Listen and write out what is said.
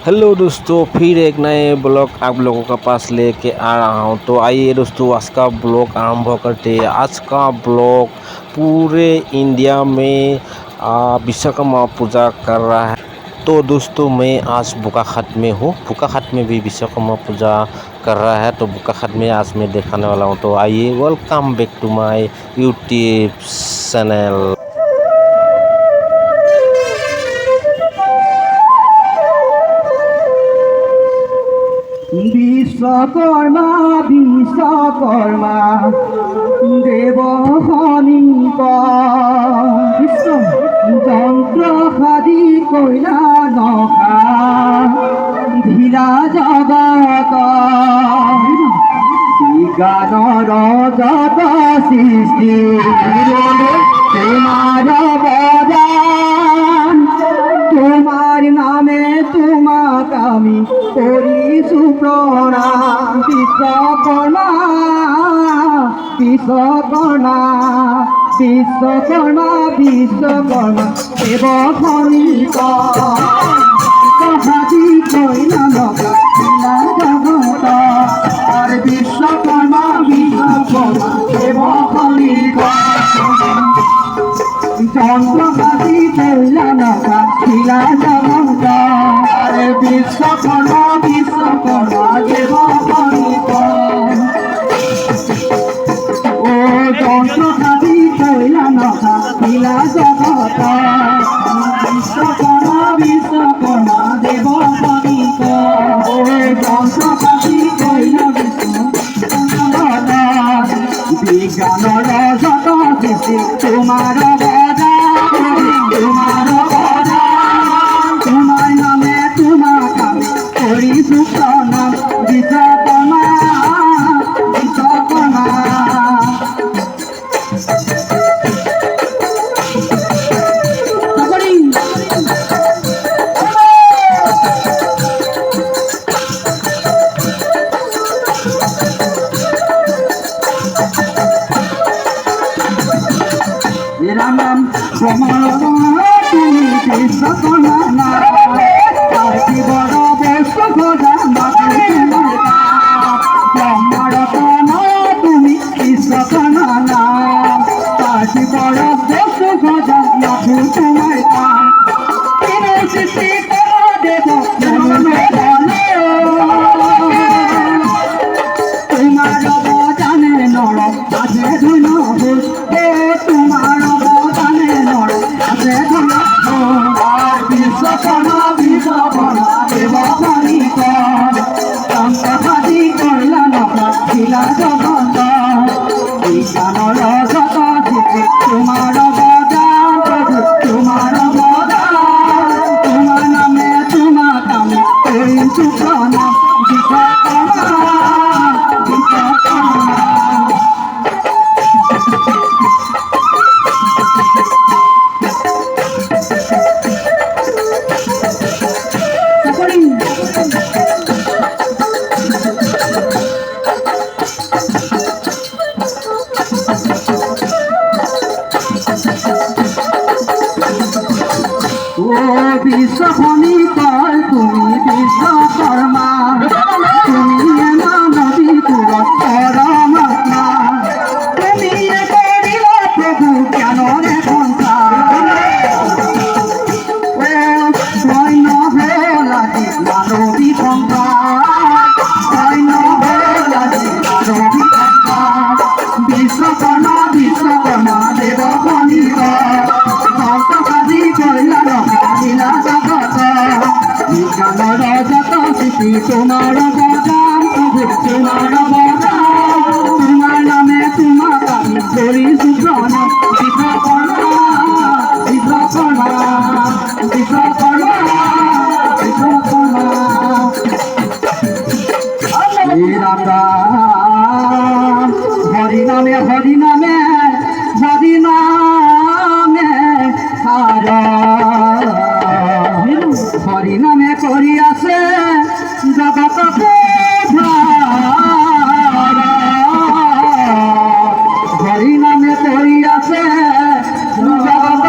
Hello दोस्तों, फिर एक नए ब्लॉग आप लोगों का पास लेके आ रहा हूं। तो आइए दोस्तों, आज का ब्लॉग आरंभ करते हैं। आज का ब्लॉग पूरे इंडिया में विश्वकर्मा पूजा कर रहा है। तो दोस्तों, मैं आज बुकाखात में हूँ। बुकाखात में भी विश्वकर्मा पूजा कर रहा है। तो बुकाखात में आज मैं दिखाने वाला हूँ। तो आइए, welcome back to my YouTube channel. Vishwakarma Vishwakarma Dev হনিক বিশ্ব যন্ত্র সাদি কইলা নখা ঢিলা জগত বিজ্ঞানৰ জগত সৃষ্টি তোমার বদান তোমার নামে তোমাক আমি করিছো প্রণাম। বিশ্বকর্মা বিশ্বকর্মা বিশ্বকর্মা বিশ্বকর্মা দেব খনিক সাজি কইলা নখা ঢিলা জগত আর বিশ্বকর্মা বিশ্বকর্মা দেব খনিক যন্ত্রপাতি কইলা নখা ঢিলা জগত আর বিশ্বকর্মা বিশ্বকর্মা দেব খনিক ও যন্ত্রপাতি কইলা নখা ঢিলা জগত বিশ্বকর্মা বিশ্বকর্মা দেব খনিক ও যন্ত্রপাতি কইলা বিজ্ঞানৰ যত সৃষ্টি তোমাৰ তোমার তোমার নামে তোমাক আমি করিছো প্রণাম। বিশ্বকর্মা বিশ্বকর্মা রাম রাম তুমি বিশ্বকর্মা না পার্থি বড় বৈশ্ব ঘোষা মাতৃ ব্রহ্মার তুমি বিশ্বকর্মা না পার্থি বড় বৈশ্ব ঘোষা মাতৃ তোমার সৃষ্টি দেব তোমার অবদানে নর আছে ধন তোমার অবদানে নর আছে ধন বিশ্বকর্মা বিশ্বকর্মা দেব খনিক যন্ত্রপাতি কইলা নখা ঢিলা জগত বিজ্ঞানৰ যত সৃষ্টি তোমাৰ অৱদান তোমাৰ অৱদান তোমাৰ নামে তোমাক আমি কৰিছো প্ৰণাম। বিশ্বকৰ্মা বিশ্বকৰ্মা ও বিশ্বখনিক তুমি বিশ্বকর্মা তুমি মানবী কুলত পরমাত্মা তুমি করিল প্রভু জ্ঞানের সংসার সৈন্য হলাদি মানবী সংসার সৈন্য হলাদি মানবী সংসার বিশ্বকর্মা বিশ্বকর্মা দেব খনিক যন্ত্রপাতি কইলা নখা ঢিলা জগত বিজ্ঞানৰ যত সৃষ্টি তোমাৰ অৱদান প্ৰভু তোমাৰ অৱদান তোমাৰ নামে তোমাক আমি কৰিছো প্ৰণাম। বিশ্বকৰ্মা বিশ্বকৰ্মা বিশ্বকৰ্মা বিশ্বকৰ্মা রাম রাম হরি নামে হরি নামে হরি নামে হরি নামে করি আছে জগত হরি নামে করি আছে জগত